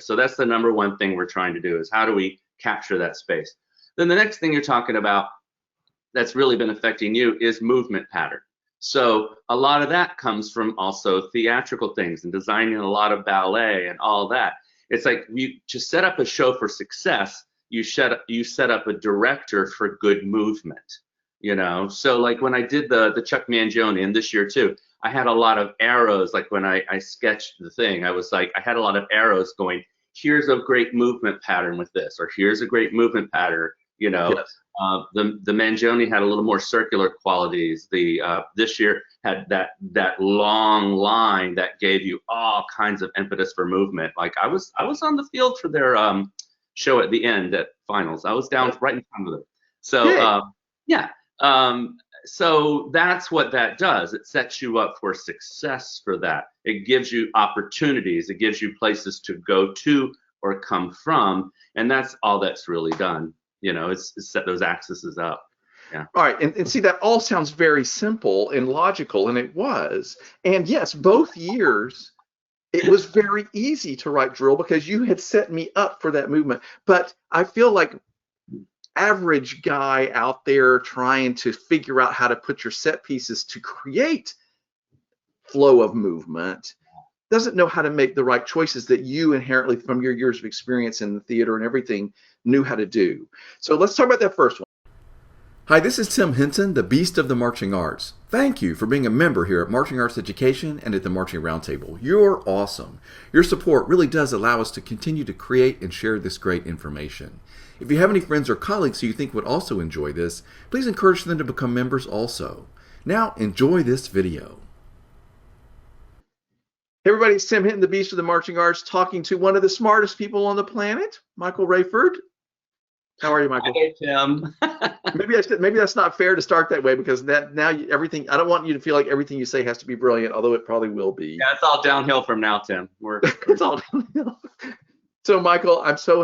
So that's the number one thing we're trying to do, is how do we capture that space. Then the next thing you're talking about that's really been affecting you is movement pattern. So a lot of that comes from also theatrical things and designing a lot of ballet and all that. It's like to set up a show for success, you set up a director for good movement, you know? So like when I did the Chuck Mangione, and this year too, I had a lot of arrows. Like when I sketched the thing, I was like, I had a lot of arrows going, here's a great movement pattern with this, or here's a great movement pattern, you know? Yes. The Mangione had a little more circular qualities. This year had that long line that gave you all kinds of impetus for movement. Like I was on the field for their show at the end at finals. I was down right in front of them. So yeah. So that's what that does. It sets you up for success for that. It gives you opportunities. It gives you places to go to or come from, and that's all that's really done. You know, it's set those axes up. Yeah. All right, and see, that all sounds very simple and logical, and it was. And yes, both years, it was very easy to write drill because you had set me up for that movement. But I feel like average guy out there trying to figure out how to put your set pieces to create flow of movement doesn't know how to make the right choices that you inherently, from your years of experience in the theater and everything, knew how to do. So let's talk about that first one. Hi, this is Tim Hinton, the Beast of the Marching Arts. Thank you for being a member here at Marching Arts Education and at the Marching Roundtable. You're awesome. Your support really does allow us to continue to create and share this great information. If you have any friends or colleagues who you think would also enjoy this, please encourage them to become members also. Now, enjoy this video. Hey everybody, it's Tim Hinton, the Beast of the Marching Arts, talking to one of the smartest people on the planet, Michael Raiford. How are you, Michael? Hey, Tim. maybe that's not fair to start that way, because everything. I don't want you to feel like everything you say has to be brilliant, although it probably will be. Yeah, it's all downhill from now, Tim. It's all downhill. So, Michael, I'm so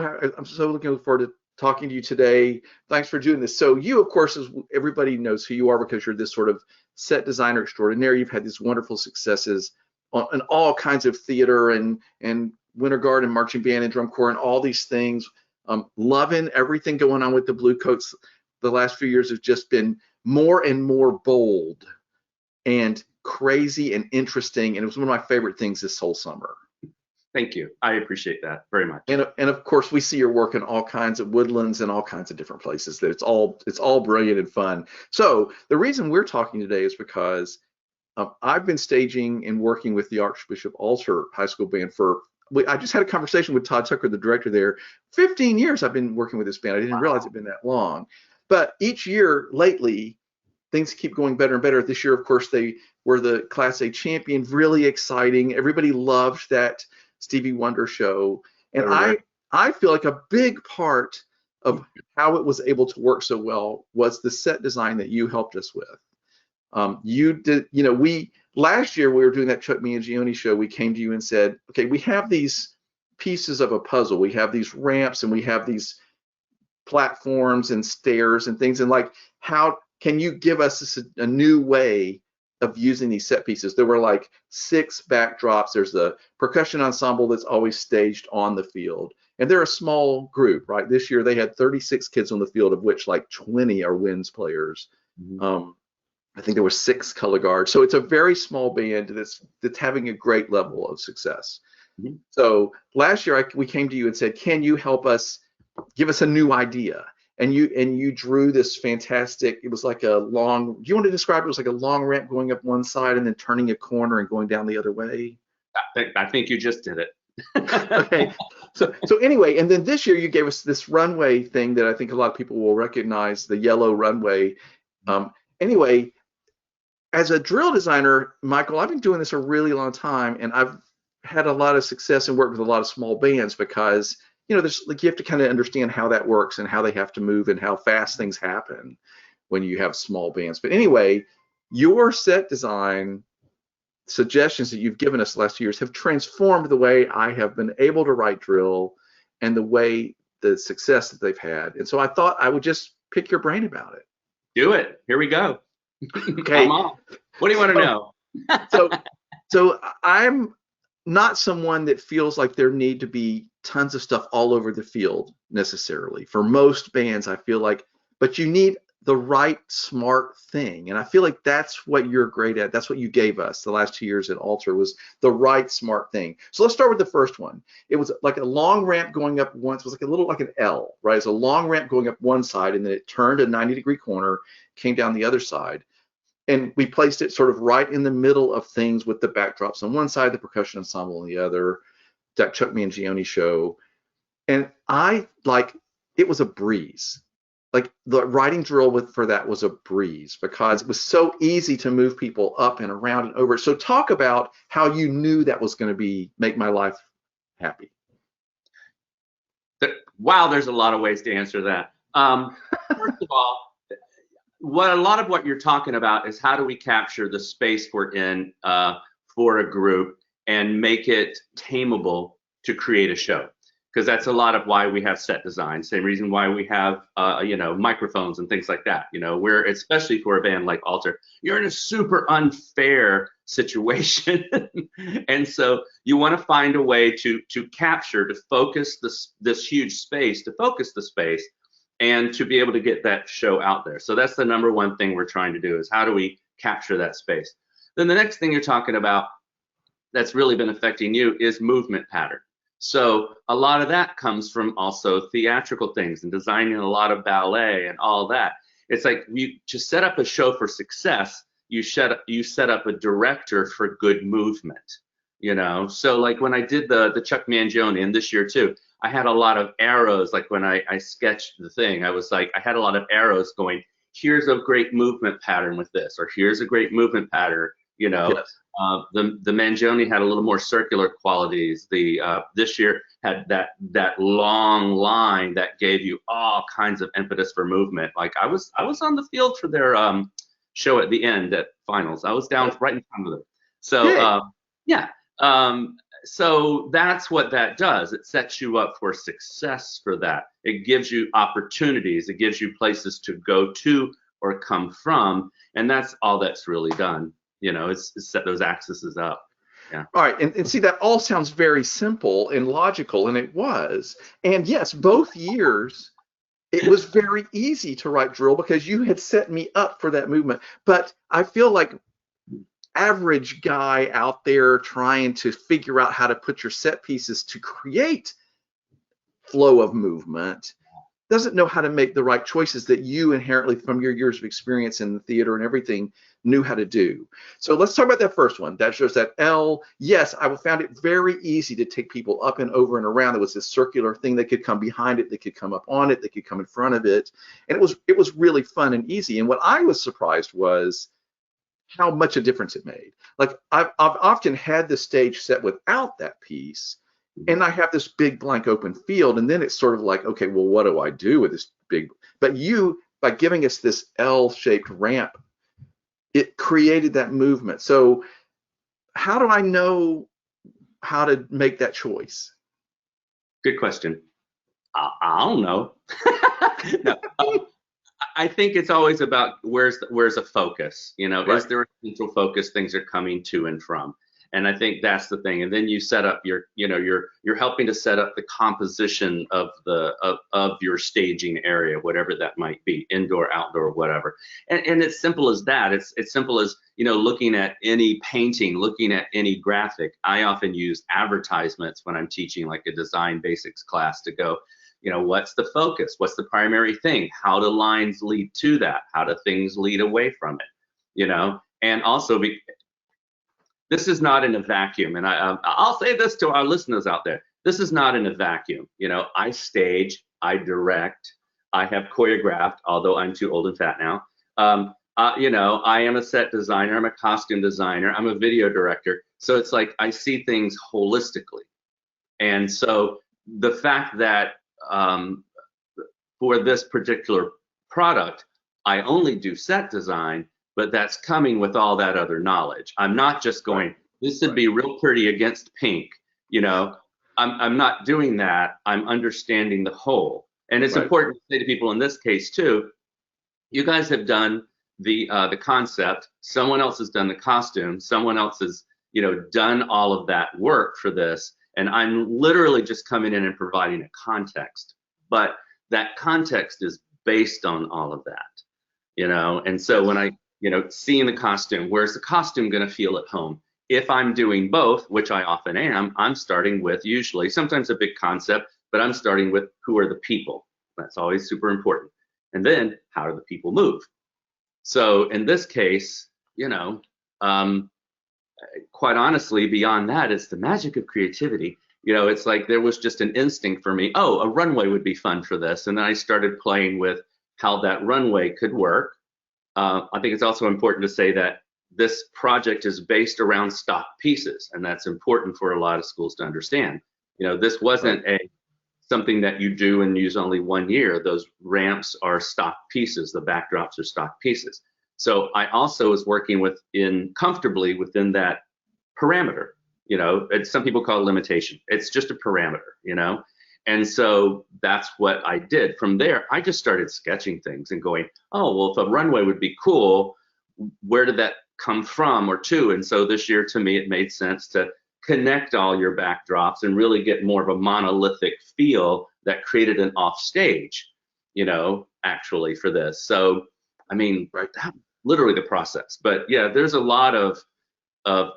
looking forward to talking to you today. Thanks for doing this. So, you, of course, as everybody knows who you are, because you're this sort of set designer extraordinaire. You've had these wonderful successes in all kinds of theater and Winter Guard and marching band and drum corps and all these things. Loving everything going on with the Blue Coats. The last few years have just been more and more bold and crazy and interesting, and it was one of my favorite things this whole summer. Thank you. I appreciate that very much. And of course, we see your work in all kinds of woodlands and all kinds of different places. That it's all brilliant and fun. So the reason we're talking today is because I've been staging and working with the Archbishop Alter High School Band I just had a conversation with Todd Tucker, the director there. 15 years I've been working with this band. I didn't realize it'd been that long. But each year lately, things keep going better and better. This year, of course, they were the Class A champion. Really exciting. Everybody loved that Stevie Wonder show. And I feel like a big part of how it was able to work so well was the set design that you helped us with. You did, last year we were doing that Chuck Mangione show. We came to you and said, okay, we have these pieces of a puzzle. We have these ramps and we have these platforms and stairs and things. And like, how can you give us a new way of using these set pieces? There were like 6 backdrops. There's the percussion ensemble that's always staged on the field. And they're a small group, right? This year they had 36 kids on the field, of which like 20 are winds players. Mm-hmm. I think there were 6 color guards. So it's a very small band that's having a great level of success. Mm-hmm. So last year we came to you and said, can you help us, give us a new idea? And you drew this fantastic, it was like a long, do you want to describe it? It was like a long ramp going up one side and then turning a corner and going down the other way. I think you just did it. Okay. So anyway, and then this year you gave us this runway thing that I think a lot of people will recognize, the yellow runway. Anyway, as a drill designer, Michael, I've been doing this a really long time, and I've had a lot of success and worked with a lot of small bands because, there's like, you have to kind of understand how that works and how they have to move and how fast things happen when you have small bands. But anyway, your set design suggestions that you've given us the last few years have transformed the way I have been able to write drill and the success that they've had. And so I thought I would just pick your brain about it. Do it. Here we go. Okay. Come on. What do you want to know? So I'm not someone that feels like there need to be tons of stuff all over the field necessarily. For most bands, I feel like, but you need the right smart thing. And I feel like that's what you're great at. That's what you gave us the last 2 years at Alter, was the right smart thing. So let's start with the first one. It was like a long ramp going up once. It was like a little like an L, right? It's a long ramp going up one side, and then it turned a 90-degree corner, came down the other side. And we placed it sort of right in the middle of things, with the backdrops on one side, the percussion ensemble on the other, that Chuck Mangione show. And it was a breeze. Like the writing drill for that was a breeze, because it was so easy to move people up and around and over. So talk about how you knew that was going to make my life happy. Wow, there's a lot of ways to answer that. First of all, a lot of what you're talking about is how do we capture the space we're in for a group and make it tameable to create a show. Because that's a lot of why we have set design. Same reason why we have, microphones and things like that. Where, especially for a band like Alter, you're in a super unfair situation, and so you want to find a way to capture, to focus this huge space, to focus the space, and to be able to get that show out there. So that's the number one thing we're trying to do, is how do we capture that space. Then the next thing you're talking about that's really been affecting you is movement pattern. So a lot of that comes from also theatrical things and designing a lot of ballet and all that. It's like to set up a show for success, you set up a director for good movement, So like when I did the Chuck Mangione, and this year too, I had a lot of arrows. Like when I sketched the thing, I had a lot of arrows going, here's a great movement pattern with this, or here's a great movement pattern, Yes. The Mangione had a little more circular qualities. This year had that long line that gave you all kinds of impetus for movement. Like I was on the field for their show at the end at finals. I was down right in front of them. So so that's what that does. It sets you up for success for that. It gives you opportunities. It gives you places to go to or come from, and that's all that's really done. It's set those axes up. Yeah. All right, and see, that all sounds very simple and logical, and it was. And yes, both years, it was very easy to write drill because you had set me up for that movement. But I feel like average guy out there trying to figure out how to put your set pieces to create flow of movement doesn't know how to make the right choices that you inherently, from your years of experience in the theater and everything, knew how to do. So let's talk about that first one. That shows that L. Yes, I found it very easy to take people up and over and around. There was this circular thing that could come behind it, they could come up on it, they could come in front of it, and it was really fun and easy. And what I was surprised was how much a difference it made. Like I've often had the stage set without that piece, and I have this big blank open field, and then it's sort of like, okay, well, what do I do with this big? But you, by giving us this L-shaped ramp, it created that movement. So how do I know how to make that choice? Good question. I don't know. No, I think it's always about where's a focus. Right. Is there a central focus things are coming to and from? And I think that's the thing. And then you set up you're helping to set up the composition of your staging area, whatever that might be, indoor, outdoor, whatever. And it's simple as that. It's simple as, looking at any painting, looking at any graphic. I often use advertisements when I'm teaching like a design basics class to go, what's the focus? What's the primary thing? How do lines lead to that? How do things lead away from it? And also this is not in a vacuum, and I'll say this to our listeners out there. This is not in a vacuum. I stage, I direct, I have choreographed, although I'm too old and fat now. I am a set designer, I'm a costume designer, I'm a video director. So it's like I see things holistically. And so the fact that for this particular product, I only do set design, but that's coming with all that other knowledge. I'm not just going, this would be real pretty against pink. I'm not doing that. I'm understanding the whole. And it's important to say to people in this case too, you guys have done the concept, someone else has done the costume, someone else has, done all of that work for this. And I'm literally just coming in and providing a context, but that context is based on all of that, and so when I, seeing the costume, where's the costume going to feel at home? If I'm doing both, which I often am, I'm starting with usually, sometimes a big concept, but I'm starting with who are the people. That's always super important. And then how do the people move? So in this case, quite honestly, beyond that, it's the magic of creativity. It's like there was just an instinct for me. Oh, a runway would be fun for this. And then I started playing with how that runway could work. I think it's also important to say that this project is based around stock pieces, and that's important for a lot of schools to understand. This wasn't something that you do and use only 1 year. Those ramps are stock pieces. The backdrops are stock pieces. So I also was working comfortably within that parameter. Some people call it limitation. It's just a parameter, And so that's what I did. From there, I just started sketching things and going, oh, well, if a runway would be cool, where did that come from or to? And so this year, to me, it made sense to connect all your backdrops and really get more of a monolithic feel that created an off stage, actually for this. So, I mean, literally the process. But yeah, there's a lot of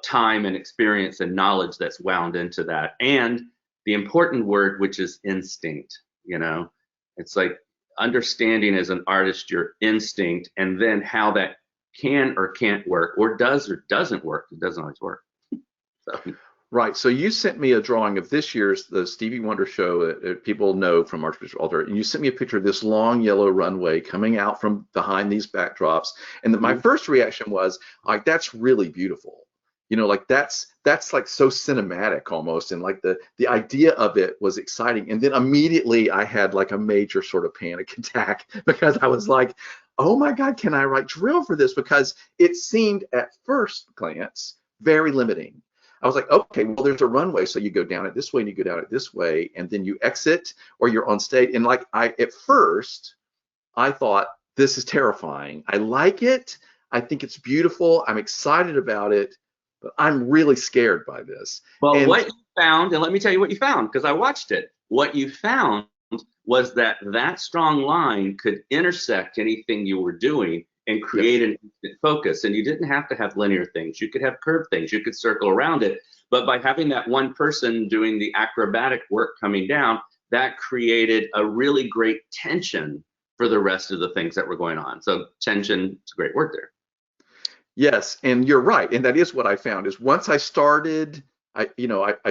time and experience and knowledge that's wound into that. And the important word, which is instinct, it's like understanding as an artist your instinct, and then how that can or can't work, or does or doesn't work. It doesn't always work. So. Right. So you sent me a drawing of this year's the Stevie Wonder show that people know from Archbishop Alter, and you sent me a picture of this long yellow runway coming out from behind these backdrops. And my first reaction was like, that's really beautiful. Like that's like so cinematic almost, and like the idea of it was exciting. And then immediately I had like a major sort of panic attack because I was like, oh my God, can I write drill for this? Because it seemed at first glance very limiting. I was like, okay, well, there's a runway, so you go down it this way and you go down it this way, and then you exit or you're on stage. And like at first, I thought this is terrifying. I like it. I think it's beautiful. I'm excited about it, but I'm really scared by this. Well, what you found, and let me tell you what you found, because I watched it. What you found was that strong line could intersect anything you were doing and create an instant focus. And you didn't have to have linear things. You could have curved things. You could circle around it. But by having that one person doing the acrobatic work coming down, that created a really great tension for the rest of the things that were going on. So tension, it's a great word there. Yes, and you're right. And that is what I found is once I started, I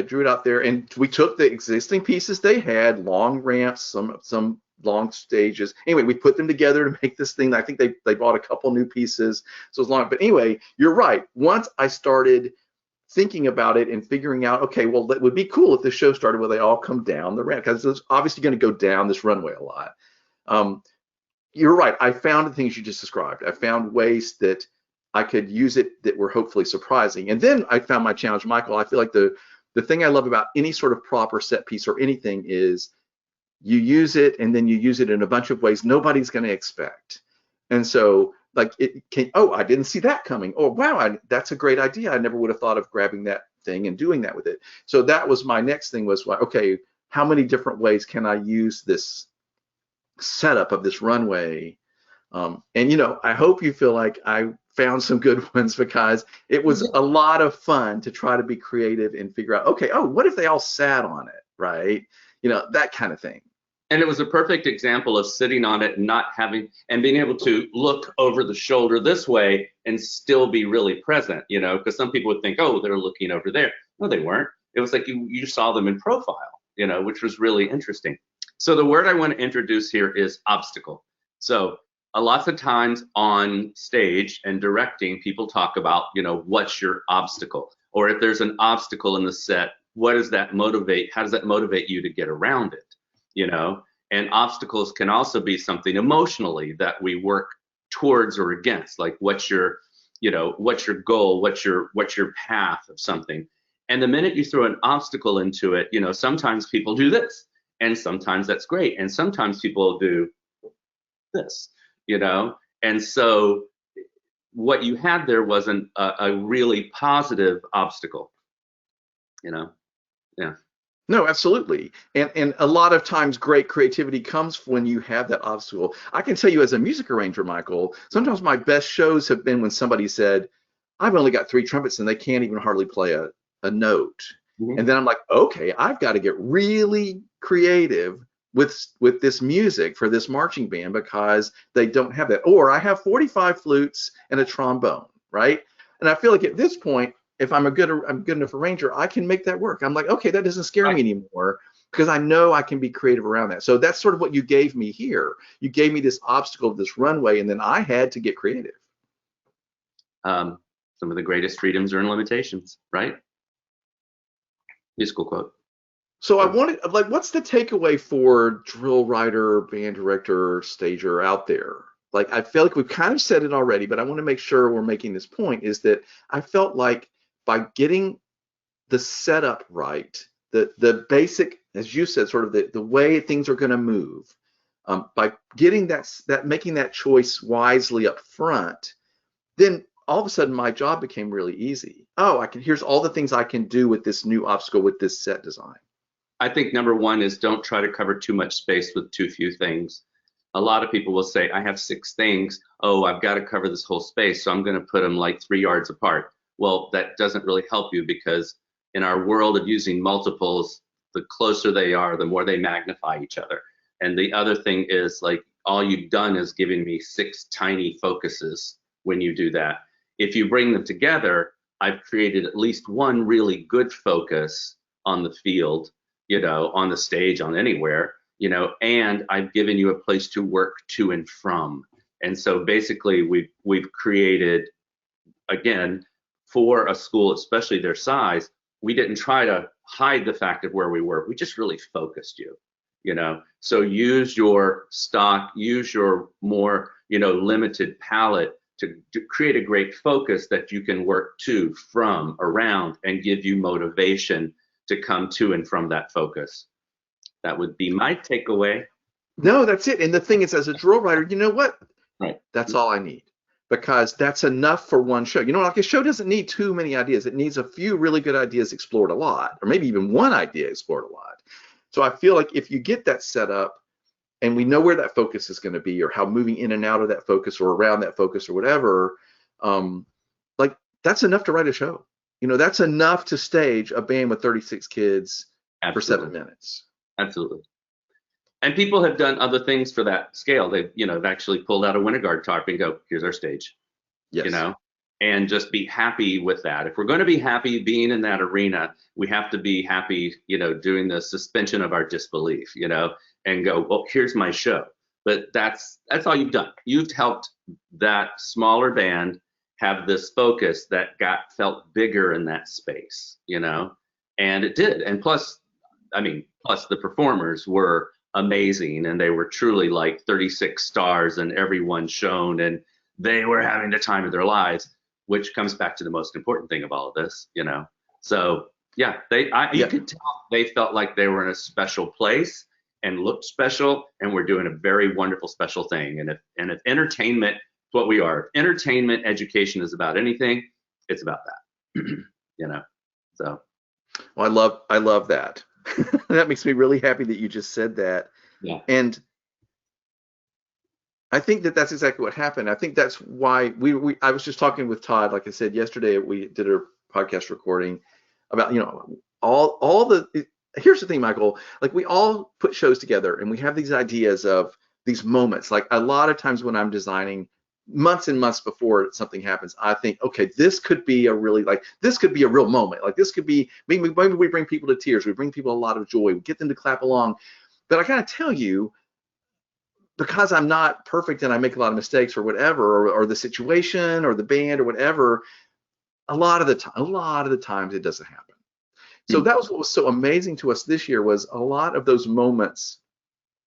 drew it out there, and we took the existing pieces they had, long ramps, some long stages. Anyway, we put them together to make this thing. I think they bought a couple new pieces, so it's long. But anyway, you're right. Once I started thinking about it and figuring out, okay, well, that would be cool if the show started where they all come down the ramp, because it's obviously going to go down this runway a lot. You're right. I found the things you just described. I found ways that I could use it that were hopefully surprising. And then I found my challenge, Michael. I feel like the thing I love about any sort of prop or set piece or anything is you use it, and then you use it in a bunch of ways nobody's going to expect. And so like it can, oh, I didn't see that coming. Oh, wow, that's a great idea. I never would have thought of grabbing that thing and doing that with it. So that was my next thing was, okay, how many different ways can I use this setup of this runway? And I hope you feel like I found some good ones, because it was a lot of fun to try to be creative and figure out, okay, oh, what if they all sat on it, right? That kind of thing. And it was a perfect example of sitting on it and not having, and being able to look over the shoulder this way and still be really present, because some people would think, oh, they're looking over there. No, they weren't. It was like you saw them in profile, which was really interesting. So the word I want to introduce here is obstacle. So lots of times on stage and directing, people talk about, what's your obstacle? Or if there's an obstacle in the set, what does that motivate? How does that motivate you to get around it? And obstacles can also be something emotionally that we work towards or against, like what's your goal? What's your path of something? And the minute you throw an obstacle into it, sometimes people do this, and sometimes that's great. And sometimes people do this, and so what you had there wasn't a really positive obstacle, yeah. No, absolutely. And a lot of times great creativity comes when you have that obstacle. I can tell you as a music arranger, Michael, sometimes my best shows have been when somebody said, I've only got 3 trumpets and they can't even hardly play a note. Mhm. And then I'm like, okay, I've got to get really creative with this music for this marching band because they don't have that. Or I have 45 flutes and a trombone, right? And I feel like at this point, if I'm good enough arranger, I can make that work. I'm like, okay, that doesn't scare me anymore because I know I can be creative around that. So that's sort of what you gave me here. You gave me this obstacle, this runway, and then I had to get creative. Some of the greatest freedoms are in limitations, right? Musical quote. So I wanted, like, what's the takeaway for drill writer, band director, stager out there? Like, I feel like we've kind of said it already, but I want to make sure we're making this point, is that I felt like by getting the setup right, the basic, as you said, sort of the way things are going to move, by getting that making that choice wisely up front, then all of a sudden my job became really easy. Oh, here's all the things I can do with this new obstacle with this set design. I think number one is don't try to cover too much space with too few things. A lot of people will say, I have 6 things. Oh, I've got to cover this whole space, so I'm going to put them like 3 yards apart. Well, that doesn't really help you because in our world of using multiples, the closer they are, the more they magnify each other. And the other thing is, like, all you've done is giving me 6 tiny focuses when you do that. If you bring them together, I've created at least one really good focus on the field, on the stage, on anywhere, and I've given you a place to work to and from. And so basically we've created, again, for a school, especially their size, we didn't try to hide the fact of where we were. We just really focused you. So use your stock, use your more, limited palette to create a great focus that you can work to, from, around, and give you motivation to come to and from that focus. That would be my takeaway. No, that's it. And the thing is, as a drill writer, you know what? Right. That's all I need, because that's enough for one show. Like a show doesn't need too many ideas. It needs a few really good ideas explored a lot, or maybe even one idea explored a lot. So I feel like if you get that set up and we know where that focus is going to be, or how moving in and out of that focus or around that focus or whatever, like that's enough to write a show. That's enough to stage a band with 36 kids for 7 minutes. Absolutely. And people have done other things for that scale. They've actually pulled out a winter guard tarp and go, here's our stage. Yes. And just be happy with that. If we're going to be happy being in that arena, we have to be happy, doing the suspension of our disbelief, and go, well, here's my show. But that's all you've done. You've helped that smaller band have this focus that felt bigger in that space, and it did. And plus the performers were amazing, and they were truly like 36 stars, and everyone shone, and they were having the time of their lives, which comes back to the most important thing of all of this, So yeah, you could tell they felt like they were in a special place and looked special, and we're doing a very wonderful, special thing. And if entertainment, what we are, entertainment education is about anything, it's about that, So. Well, I love that. That makes me really happy that you just said that. Yeah. And I think that's exactly what happened. I think that's why I was just talking with Todd, like I said yesterday, we did a podcast recording about, here's the thing, Michael, like we all put shows together and we have these ideas of these moments. Like a lot of times when I'm designing, months and months before something happens, I think, okay, this could be a real moment. Like this could be, maybe we bring people to tears, we bring people a lot of joy, we get them to clap along. But I gotta tell you, because I'm not perfect and I make a lot of mistakes or whatever, or the situation or the band or whatever, a lot of the times it doesn't happen. So that was what was so amazing to us this year, was a lot of those moments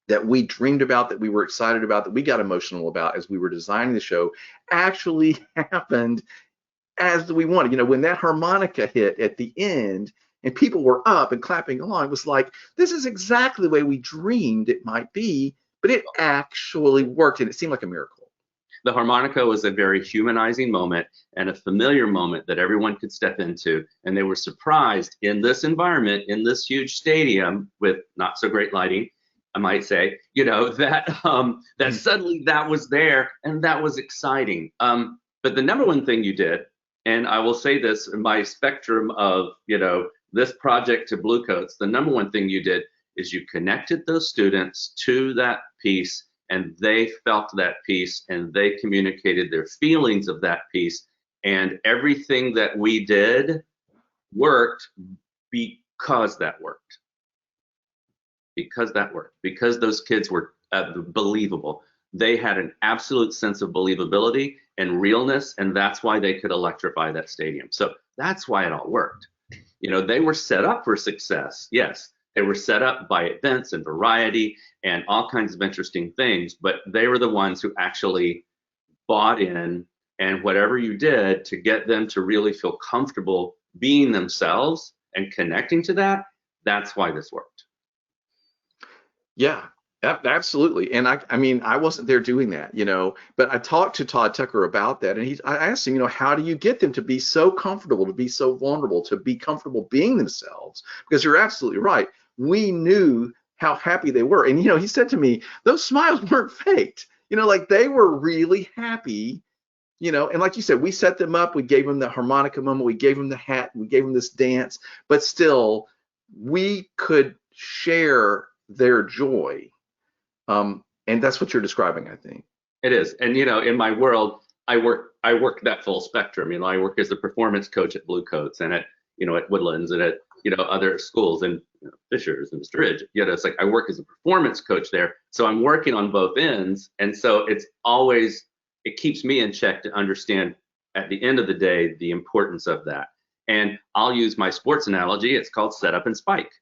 that we dreamed about, that we were excited about, that we got emotional about as we were designing the show, actually happened as we wanted. When that harmonica hit at the end and people were up and clapping along, it was like, this is exactly the way we dreamed it might be, but it actually worked, and it seemed like a miracle. the harmonica was a very humanizing moment and a familiar moment that everyone could step into. And they were surprised in this environment, in this huge stadium with not so great lighting, I might say, that suddenly that was there, and that was exciting. But the number one thing you did, and I will say this in my spectrum of, this project to Bluecoats, the number one thing you did is you connected those students to that piece, and they felt that piece, and they communicated their feelings of that piece, and everything that we did worked because that worked. Because those kids were believable. They had an absolute sense of believability and realness, and that's why they could electrify that stadium. So that's why it all worked. They were set up for success. Yes, they were set up by events and variety and all kinds of interesting things, but they were the ones who actually bought in, and whatever you did to get them to really feel comfortable being themselves and connecting to that, that's why this worked. Yeah, absolutely. And I mean, I wasn't there doing that, but I talked to Todd Tucker about that, and I asked him, how do you get them to be so comfortable, to be so vulnerable, to be comfortable being themselves? Because you're absolutely right. We knew how happy they were. And, he said to me, those smiles weren't faked, like they were really happy, and like you said, we set them up, we gave them the harmonica moment, we gave them the hat, we gave them this dance, but still we could share their joy. And that's what you're describing, I think. It is. And, in my world, I work that full spectrum. I work as a performance coach at Bluecoats and at Woodlands and at, other schools and Fishers and Mr. Ridge. It's like I work as a performance coach there. So I'm working on both ends. And so it keeps me in check to understand at the end of the day, the importance of that. And I'll use my sports analogy. It's called setup and spike.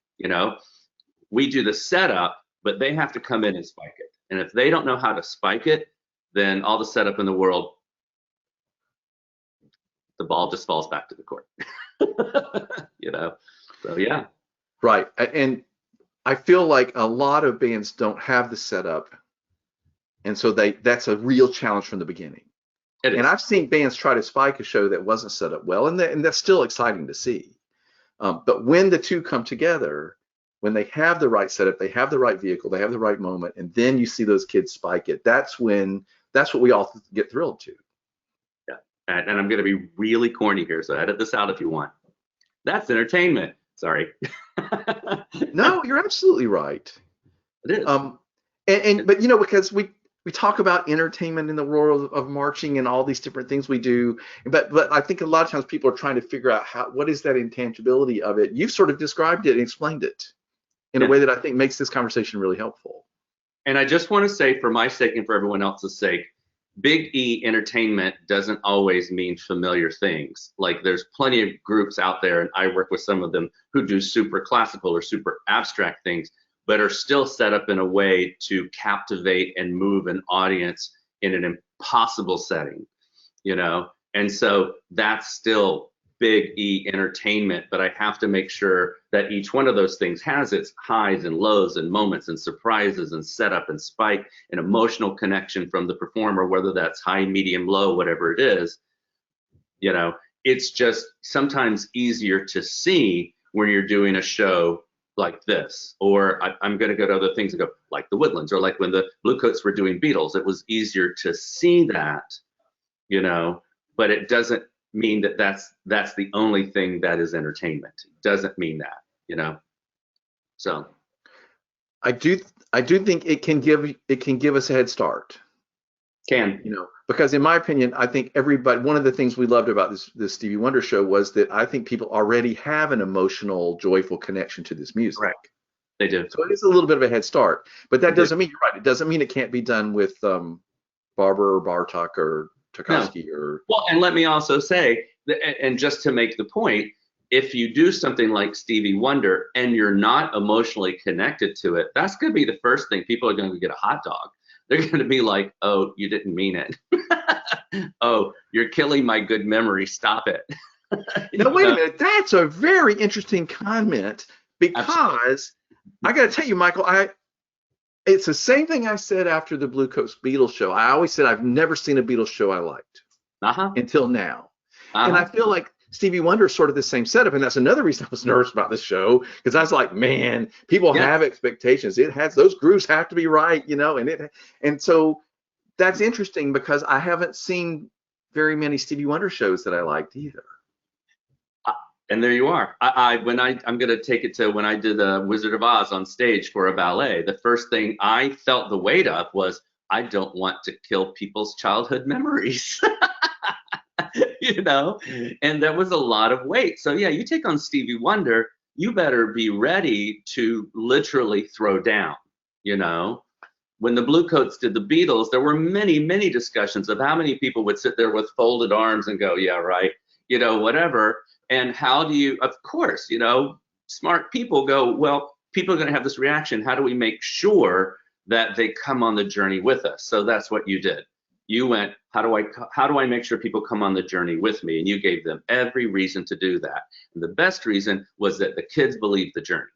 We do the setup, but they have to come in and spike it. And if they don't know how to spike it, then all the setup in the world, the ball just falls back to the court. So yeah. Right. And I feel like a lot of bands don't have the setup. And so that's a real challenge from the beginning. And I've seen bands try to spike a show that wasn't set up well, and that's still exciting to see. But when the two come together, when they have the right setup, they have the right vehicle, they have the right moment, and then you see those kids spike it, that's what we all get thrilled to. Yeah, and I'm going to be really corny here, so edit this out if you want. That's entertainment. Sorry. No, you're absolutely right. It is. But because we talk about entertainment in the world of marching and all these different things we do, but I think a lot of times people are trying to figure out what is that intangibility of it. You've sort of described it and explained it in a way that I think makes this conversation really helpful. And I just want to say, for my sake and for everyone else's sake, Big E entertainment doesn't always mean familiar things. Like there's plenty of groups out there, and I work with some of them who do super classical or super abstract things, but are still set up in a way to captivate and move an audience in an impossible setting, And so that's still Big E entertainment, but I have to make sure that each one of those things has its highs and lows and moments and surprises and setup and spike and emotional connection from the performer, whether that's high, medium, low, whatever it is. It's just sometimes easier to see when you're doing a show like this, or I'm going to go to other things and go like the Woodlands, or like when the Bluecoats were doing Beatles, it was easier to see that, but it doesn't mean that that's the only thing that is entertainment. It doesn't mean that, So I do think it can give us a head start. Because in my opinion, I think everybody, one of the things we loved about this Stevie Wonder show was that I think people already have an emotional, joyful connection to this music. Right. They do. So it is a little bit of a head start, but that doesn't mean, you're right, it doesn't mean it can't be done with Barber or Bartok or Tchaikovsky or. Well, and let me also say, and just to make the point, if you do something like Stevie Wonder and you're not emotionally connected to it, that's going to be the first thing. People are going to get a hot dog. They're going to be like, oh, you didn't mean it. Oh, you're killing my good memory. Stop it. Now, wait a minute. That's a very interesting comment, because absolutely. I got to tell you, Michael, It's the same thing I said after the Bluecoats Beatles show. I always said I've never seen a Beatles show I liked until now. And I feel like Stevie Wonder is sort of the same setup, and that's another reason I was nervous about this show, because I was like, man, people have expectations. It has, those grooves have to be right, you know, and so that's interesting because I haven't seen very many Stevie Wonder shows that I liked either. And there you are. I'm going to take it to when I did the Wizard of Oz on stage for a ballet. The first thing I felt the weight of was, I don't want to kill people's childhood memories. You know, and that was a lot of weight. So yeah, you take on Stevie Wonder, you better be ready to literally throw down. You know, when the Bluecoats did the Beatles, there were many, many discussions of how many people would sit there with folded arms and go, yeah, right, you know, whatever. And how do you, of course, you know, smart people go, well, people are going to have this reaction. How do we make sure that they come on the journey with us? So that's what you did. You went, how do I make sure people come on the journey with me? And you gave them every reason to do that. And the best reason was that the kids believed the journey.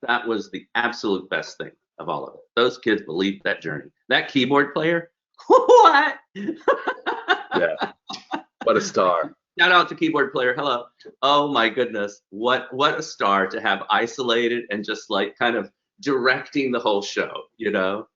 That was the absolute best thing of all of it. Those kids believed that journey. That keyboard player, what? Yeah, what a star. Shout out to keyboard player, hello. Oh my goodness, what a star to have isolated and just like kind of directing the whole show, you know?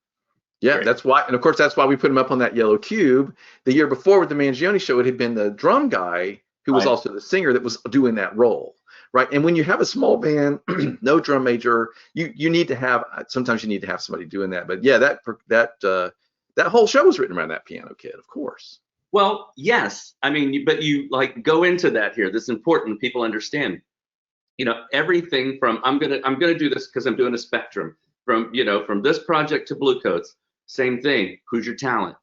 Yeah, Great. that's why, and of course that's why we put him up on that yellow cube. The year before with the Mangione show, it had been the drum guy who was also the singer that was doing that role, right? And when you have a small band, no drum major, you need to have, sometimes you need to have somebody doing that. But yeah, that whole show was written around that piano kid, of course. Well, yes, I mean, but you like go into that here. This is important. People understand, you know, everything from I'm gonna do this because I'm doing a spectrum from, you know, from this project to Bluecoats. Same thing. Who's your talent?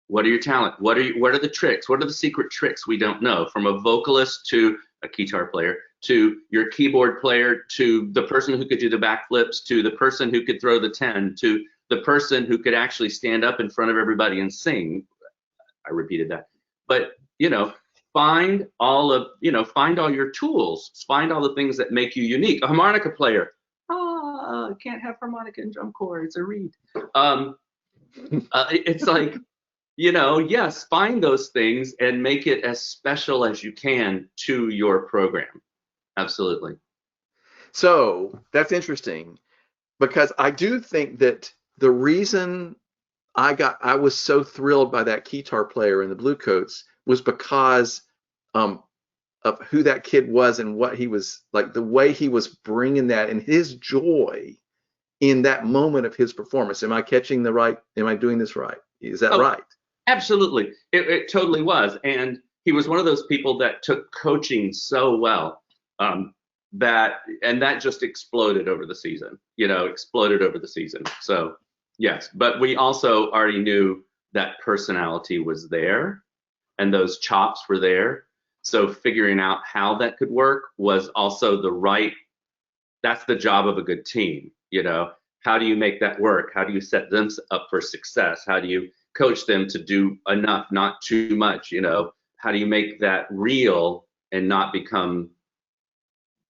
What are your talent? What are the tricks? What are the secret tricks we don't know? From a vocalist to a guitar player to your keyboard player to the person who could do the backflips to the person who could throw the 10 to the person who could actually stand up in front of everybody and sing. I repeated that. But, you know, find all your tools. Find all the things that make you unique. A harmonica player. Can't have harmonica and drum corps. It's a reed. It's like, you know, yes, find those things and make it as special as you can to your program. Absolutely. So that's interesting because I do think that the reason I was so thrilled by that guitar player in the Bluecoats was because of who that kid was and what he was like, the way he was bringing that and his joy in that moment of his performance. Am I doing this right? Is that right? Absolutely. It totally was. And he was one of those people that took coaching so well that just exploded over the season, So yes, but we also already knew that personality was there and those chops were there. So figuring out how that could work was also that's the job of a good team, you know. How do you make that work? How do you set them up for success? How do you coach them to do enough, not too much, you know? How do you make that real and not become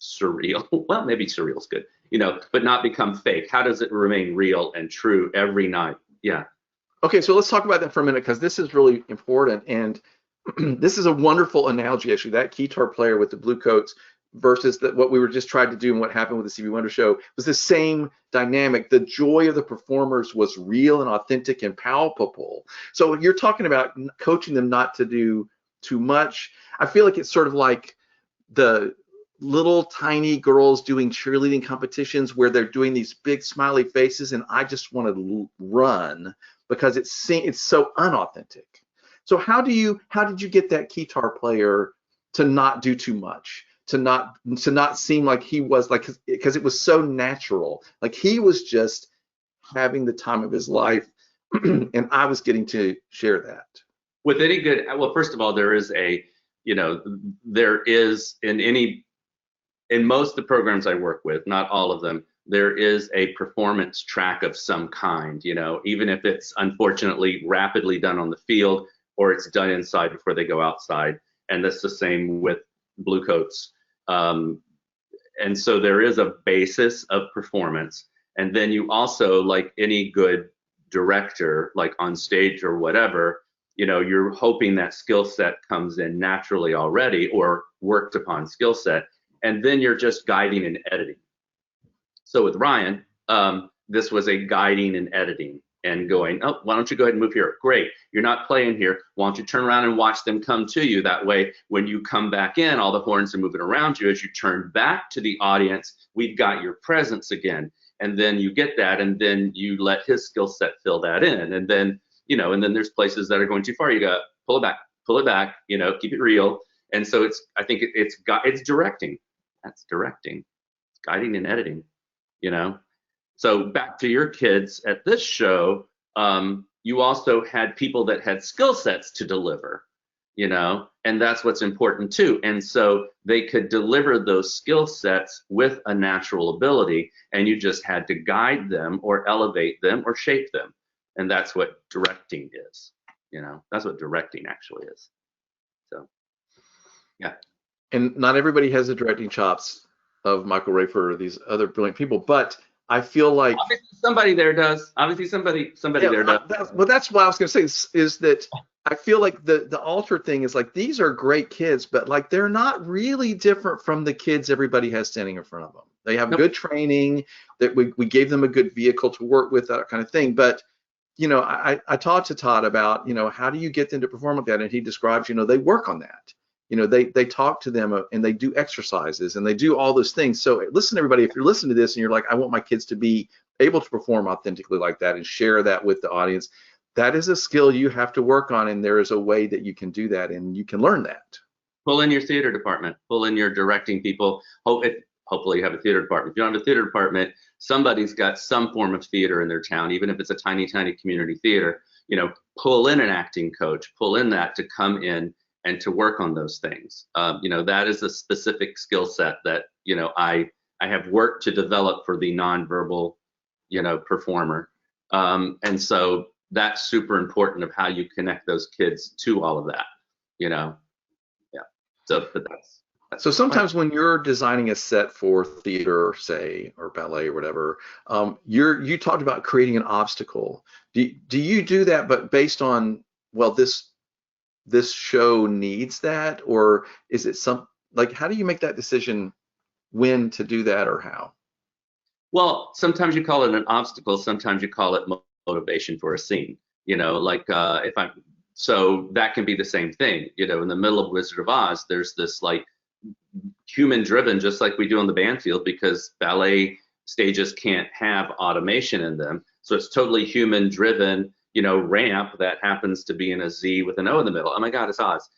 surreal? Well, maybe surreal is good, you know, but not become fake. How does it remain real and true every night? Yeah. Okay, so let's talk about that for a minute because this is really important. And this is a wonderful analogy, actually, that guitar player with the Bluecoats versus what we were just trying to do and what happened with the Stevie Wonder show was the same dynamic. The joy of the performers was real and authentic and palpable. So you're talking about coaching them not to do too much. I feel like it's sort of like the little tiny girls doing cheerleading competitions where they're doing these big smiley faces and I just want to run because it's so unauthentic. So how did you get that guitar player to not do too much, to not seem like he was like, because it was so natural, like he was just having the time of his life, and I was getting to share that. With any good, well, first of all, there is in most of the programs I work with, not all of them, there is a performance track of some kind, you know, even if it's unfortunately rapidly done on the field or it's done inside before they go outside. And that's the same with Bluecoats. And so there is a basis of performance. And then you also, like any good director, like on stage or whatever, you're hoping that skill set comes in naturally already, or worked upon skill set, and then you're just guiding and editing. So with Ryan, this was a guiding and editing and going, oh, why don't you go ahead and move here? Great, you're not playing here. Why don't you turn around and watch them come to you? That way, when you come back in, all the horns are moving around you. As you turn back to the audience, we've got your presence again. And then you get that, and then you let his skill set fill that in. And then, and then there's places that are going too far. You got pull it back, keep it real. And so I think it's directing. That's directing. It's guiding and editing, So back to your kids at this show, you also had people that had skill sets to deliver, and that's what's important too. And so they could deliver those skill sets with a natural ability, and you just had to guide them or elevate them or shape them. And that's what directing is, that's what directing actually is. So, yeah. And not everybody has the directing chops of Michael Raiford or these other brilliant people, but I feel like obviously somebody there does. Obviously somebody there does. Well, that's what I was going to say is that I feel like the Alter thing is like, these are great kids, but like they're not really different from the kids everybody has standing in front of them. They have good training, that we gave them a good vehicle to work with, that kind of thing. But I talked to Todd about how do you get them to perform like that, and he describes they work on that. They talk to them and they do exercises and they do all those things. So listen, everybody, if you're listening to this and you're like, I want my kids to be able to perform authentically like that and share that with the audience, that is a skill you have to work on, and there is a way that you can do that, and you can learn that. Pull in your theater department, pull in your directing people. Hopefully you have a theater department. If you don't have a theater department, somebody's got some form of theater in their town, even if it's a tiny, tiny community theater. Pull in an acting coach, pull in that to come in and to work on those things. That is a specific skill set that, I have worked to develop for the nonverbal, performer. And so that's super important of how you connect those kids to all of that, Yeah. So, but that's so sometimes when you're designing a set for theater, say, or ballet or whatever, you talked about creating an obstacle. Do you do that, but based on, well, this show needs that, or is it how do you make that decision when to do that or how? Well, sometimes you call it an obstacle, sometimes you call it motivation for a scene. So that can be the same thing. In the middle of Wizard of Oz, there's this like human driven, just like we do on the band field, because ballet stages can't have automation in them. So it's totally human driven, ramp that happens to be in a Z with an O in the middle. Oh my God, it's Oz,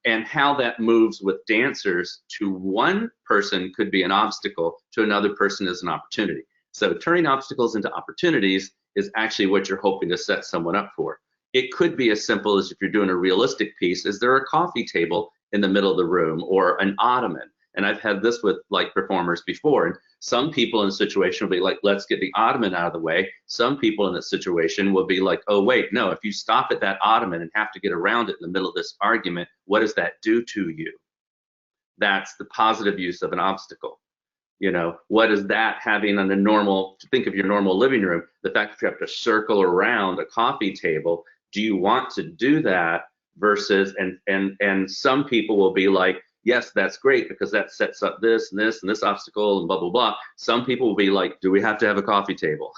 and how that moves with dancers, to one person could be an obstacle, to another person is an opportunity. So turning obstacles into opportunities is actually what you're hoping to set someone up for. It could be as simple as, if you're doing a realistic piece, is there a coffee table in the middle of the room, or an ottoman? And I've had this with like performers before, and some people in a situation will be like, let's get the ottoman out of the way. Some people in a situation will be like, oh wait, no, if you stop at that ottoman and have to get around it in the middle of this argument, what does that do to you? That's the positive use of an obstacle. What is that having on think of your normal living room, the fact that you have to circle around a coffee table, do you want to do that? Versus, and some people will be like, yes, that's great, because that sets up this and this and this obstacle and blah, blah, blah. Some people will be like, do we have to have a coffee table?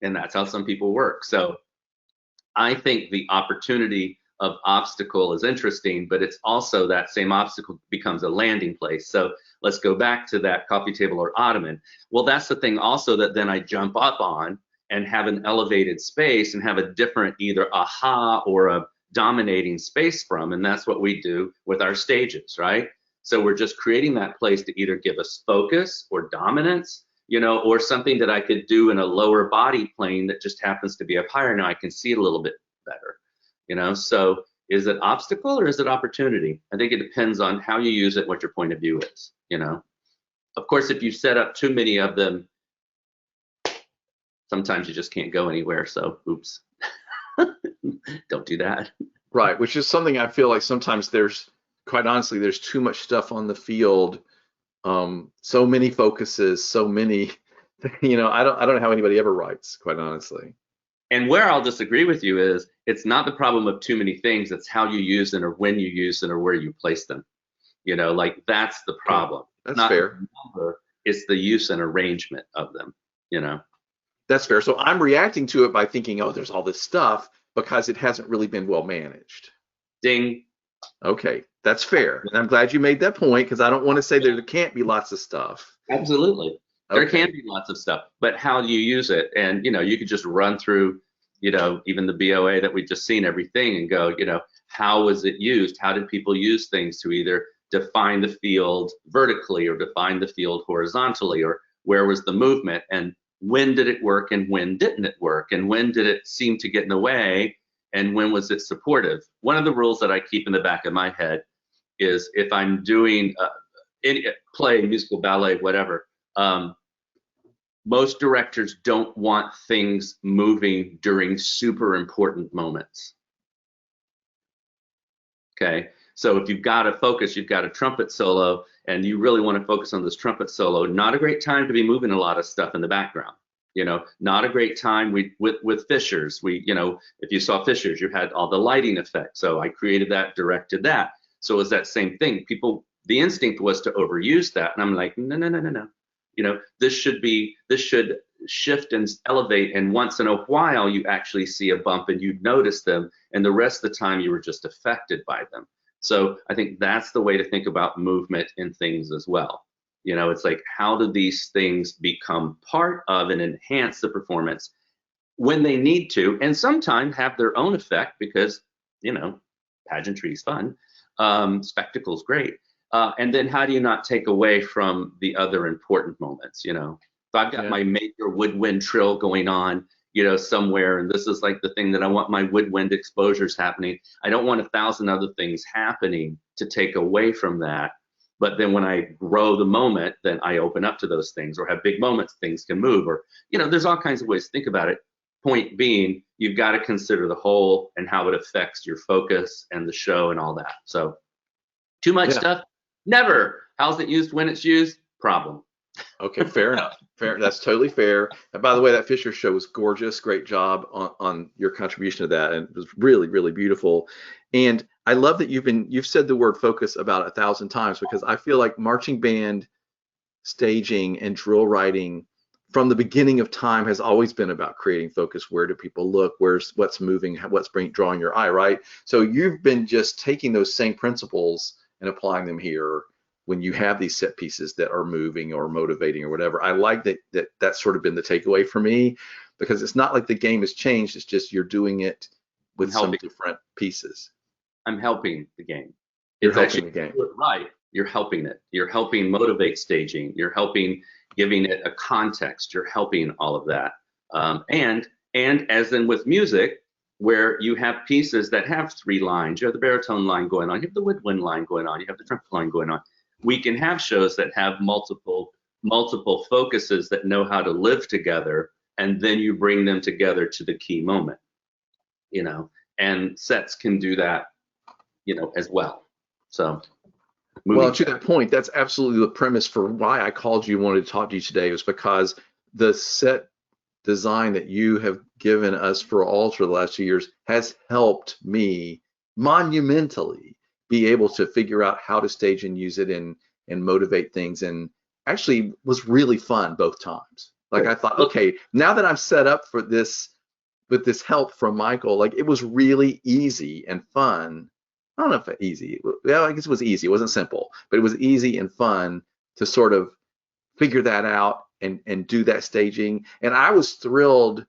And that's how some people work. So I think the opportunity of obstacle is interesting, but it's also that same obstacle becomes a landing place. So let's go back to that coffee table or ottoman. Well, that's the thing also that then I jump up on and have an elevated space and have a different either aha or a dominating space from, and that's what we do with our stages, right? So we're just creating that place to either give us focus or dominance, or something that I could do in a lower body plane that just happens to be up higher. Now I can see it a little bit better, so is it obstacle or is it opportunity? I think it depends on how you use it, what your point of view is, Of course, if you set up too many of them, sometimes you just can't go anywhere, so oops. Don't do that. Right, which is something I feel like sometimes quite honestly, there's too much stuff on the field So many focuses, so many, I don't know how anybody ever writes, quite honestly. And where I'll disagree with you is it's not the problem of too many things, it's how you use them or when you use them or where you place them. Like that's the problem. That's Not fair. the number, it's the use and arrangement of them. That's fair. So I'm reacting to it by thinking, oh, there's all this stuff because it hasn't really been well managed. Ding. Okay, that's fair. And I'm glad you made that point because I don't want to say there can't be lots of stuff. Absolutely. There Okay. can be lots of stuff, but how do you use it? And you could just run through, even the BOA that we've just seen, everything, and go, how was it used? How did people use things to either define the field vertically or define the field horizontally, or where was the movement, and when did it work and when didn't it work, and when did it seem to get in the way, and when was it supportive? One of the rules that I keep in the back of my head is if I'm doing any play, musical, ballet, whatever, most directors don't want things moving during super important moments. Okay, so if you've got to focus, you've got a trumpet solo, and you really want to focus on this trumpet solo, not a great time to be moving a lot of stuff in the background. Not a great time. With Fishers, if you saw Fishers, you had all the lighting effects. So I created that, directed that. So it was that same thing. The instinct was to overuse that, and I'm like, no. This should shift and elevate, and once in a while you actually see a bump and you notice them, and the rest of the time you were just affected by them. So I think that's the way to think about movement in things as well. It's like, how do these things become part of and enhance the performance when they need to, and sometimes have their own effect because, pageantry is fun, spectacle's great. And then how do you not take away from the other important moments? If I've got my major woodwind trill going on, somewhere, and this is like the thing that I want my woodwind exposures happening. I don't want 1,000 other things happening to take away from that. But then when I grow the moment, then I open up to those things, or have big moments, things can move, or, there's all kinds of ways to think about it. Point being, you've got to consider the whole and how it affects your focus and the show and all that. So too much stuff, never. How's it used when it's used? Problem. Okay, fair enough. That's totally fair. And by the way, that Fisher show was gorgeous. Great job on your contribution to that, and it was really, really beautiful. And I love that you've said the word focus about 1,000 times, because I feel like marching band staging and drill writing from the beginning of time has always been about creating focus. Where do people look? What's moving? What's drawing your eye, right? So you've been just taking those same principles and applying them here when you have these set pieces that are moving or motivating or whatever. I like that's sort of been the takeaway for me, because it's not like the game has changed. It's just you're doing it with some different pieces. I'm helping the game. You're helping the game. Right. You're helping it. You're helping motivate staging. You're helping giving it a context. You're helping all of that. And as in with music, where you have pieces that have 3 lines, you have the baritone line going on, you have the woodwind line going on, you have the trumpet line going on. We can have shows that have multiple focuses that know how to live together, and then you bring them together to the key moment, and sets can do that, as well. So, well, to that point, that's absolutely the premise for why I called you, wanted to talk to you today, was because the set design that you have given us for Alter the last 2 years has helped me monumentally be able to figure out how to stage and use it and motivate things, and actually was really fun both times. Like, I thought, okay, now that I'm set up for this with this help from Michael, like, it was really easy and fun. I don't know if easy, well, I guess it was easy. It wasn't simple, but it was easy and fun to sort of figure that out and do that staging. And I was thrilled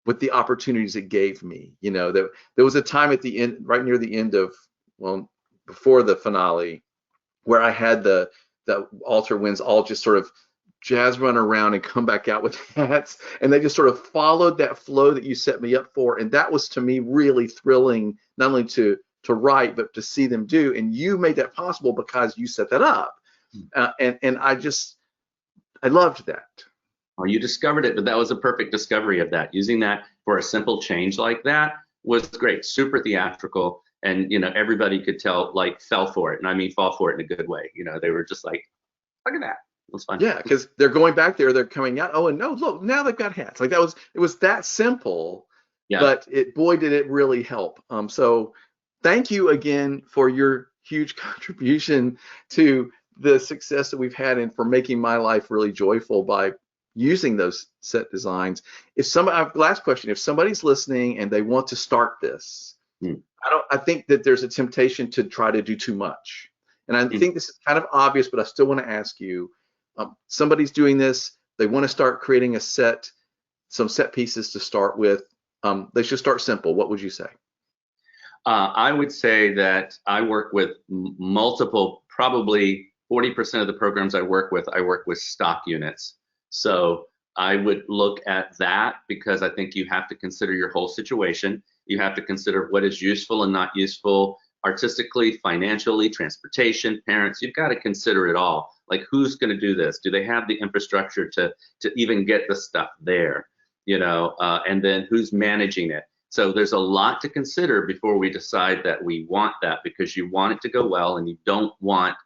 with the opportunities it gave me. There was a time at the end, right near the end of, well, before the finale, where I had the Alter winds all just sort of jazz run around and come back out with hats, and they just sort of followed that flow that you set me up for. And that was, to me, really thrilling, not only to write, but to see them do. And you made that possible because you set that up. And I loved that. Well, you discovered it, but that was a perfect discovery of that. Using that for a simple change like that was great, super theatrical. And, everybody could tell, like, fell for it. And I mean, fall for it in a good way. They were just like, Look at that. It was fun. Yeah, because they're going back there, they're coming out. Oh, and no, look, now they've got hats. Like it was that simple, Yeah. but boy, did it really help. So thank you again for your huge contribution to the success that we've had and for making my life really joyful by using those set designs. Last question, if somebody's listening and they want to start this, I think that there's a temptation to try to do too much. And I think this is kind of obvious, but I still want to ask you, somebody's doing this, they want to start creating some set pieces to start with. They should start simple. What would you say? I would say that I work with multiple, probably 40% of the programs I work with stock units. So I would look at that because I think you have to consider your whole situation. You have to consider what is useful and not useful artistically, financially, transportation, parents. You've got to consider it all. Like, who's going to do this? Do they have the infrastructure to even get the stuff there? And then who's managing it? So there's a lot to consider before we decide that we want that, because you want it to go well and you don't want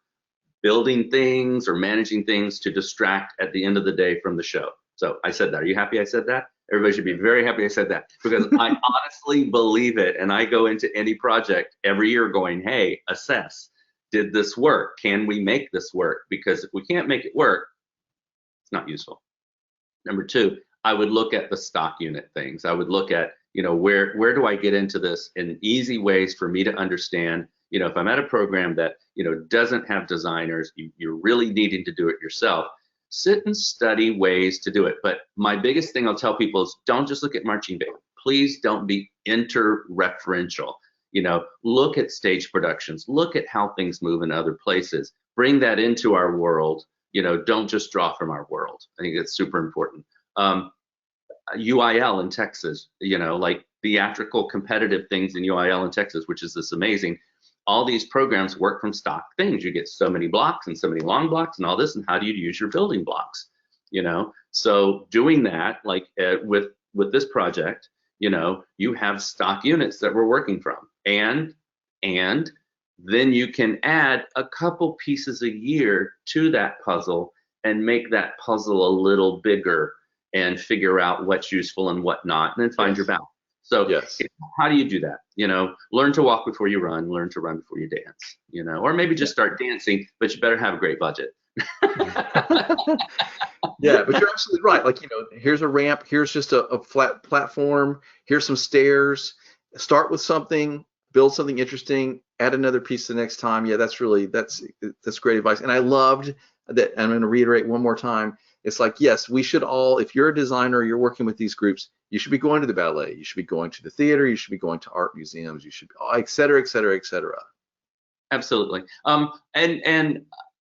building things or managing things to distract at the end of the day from the show. So I said that. Are you happy I said that? Everybody should be very happy I said that, because I honestly believe it. And I go into any project every year going, hey, assess. Did this work? Can we make this work? Because if we can't make it work, it's not useful. Number two, I would look at the stock unit things. I would look at, where do I get into this in easy ways for me to understand. If I'm at a program that, doesn't have designers, you're really needing to do it yourself, sit and study ways to do it. But my biggest thing I'll tell people is don't just look at marching band. Please don't be interreferential. Look at stage productions, look at how things move in other places, bring that into our world. Don't just draw from our world. I think it's super important. UIL in Texas, like theatrical competitive things in UIL in Texas, which is this amazing. All these programs work from stock things. You get so many blocks and so many long blocks and all this, and how do you use your building blocks? So doing that, like with this project, you have stock units that we're working from, and then you can add a couple pieces a year to that puzzle and make that puzzle a little bigger and figure out what's useful and what not, and then find your balance. So how do you do that? Learn to walk before you run, learn to run before you dance, or maybe just start dancing, but you better have a great budget. Yeah, but you're absolutely right. Like, here's a ramp, here's just a flat platform, here's some stairs. Start with something, build something interesting, add another piece the next time. Yeah, that's great advice. And I loved that. I'm going to reiterate one more time. It's like, yes, we should all, if you're a designer, you're working with these groups, you should be going to the ballet, you should be going to the theater, you should be going to art museums, you should, et cetera, et cetera, et cetera. Absolutely. And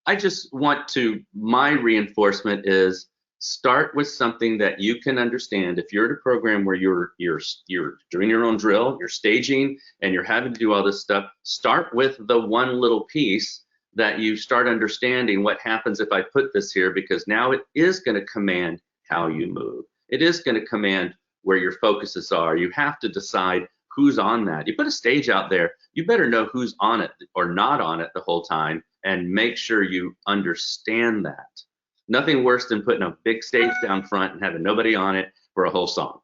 I just want my reinforcement is start with something that you can understand. If you're at a program where you're doing your own drill, you're staging, and you're having to do all this stuff, start with the one little piece that you start understanding what happens if I put this here, because now it is going to command how you move. It is going to command where your focuses are. You have to decide who's on that. You put a stage out there, you better know who's on it or not on it the whole time, and make sure you understand that. Nothing worse than putting a big stage down front and having nobody on it for a whole song.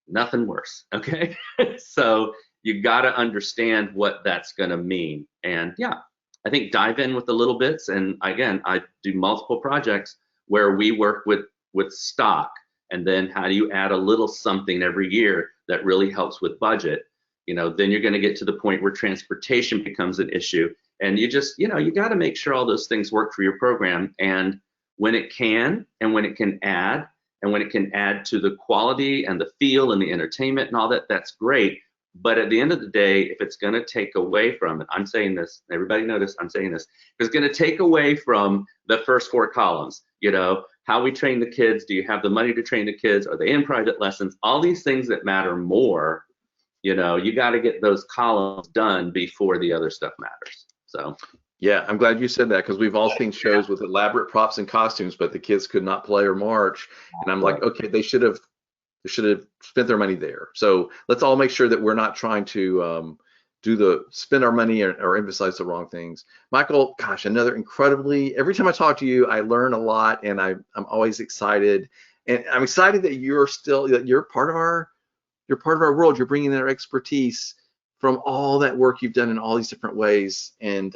Nothing worse, okay? So you got to understand what that's going to mean. And yeah, I think dive in with the little bits. And again, I do multiple projects where we work with stock, and then how do you add a little something every year that really helps with budget? Then you're going to get to the point where transportation becomes an issue, and you just, you got to make sure all those things work for your program. And when it can, and when it can add, and when it can add to the quality and the feel and the entertainment and all that, that's great. But at the end of the day, if it's going to take away from it, I'm saying this, everybody notice I'm saying this, if it's going to take away from the first 4 columns, how we train the kids, do you have the money to train the kids, are they in private lessons, all these things that matter more, you got to get those columns done before the other stuff matters. So yeah, I'm glad you said that, because we've all seen shows with elaborate props and costumes, but the kids could not play or march. And I'm like, okay, they should have spent their money there. So let's all make sure that we're not trying to spend our money or emphasize the wrong things. Michael, gosh, another incredibly, every time I talk to you, I learn a lot, and I'm always excited. And I'm excited that you're part of our world. You're bringing that expertise from all that work you've done in all these different ways. And,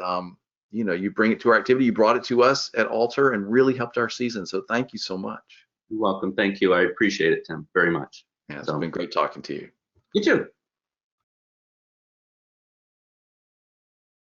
you bring it to our activity. You brought it to us at Alter and really helped our season. So thank you so much. You're welcome. Thank you. I appreciate it, Tim, very much. Yeah, it's been great talking to you. You too.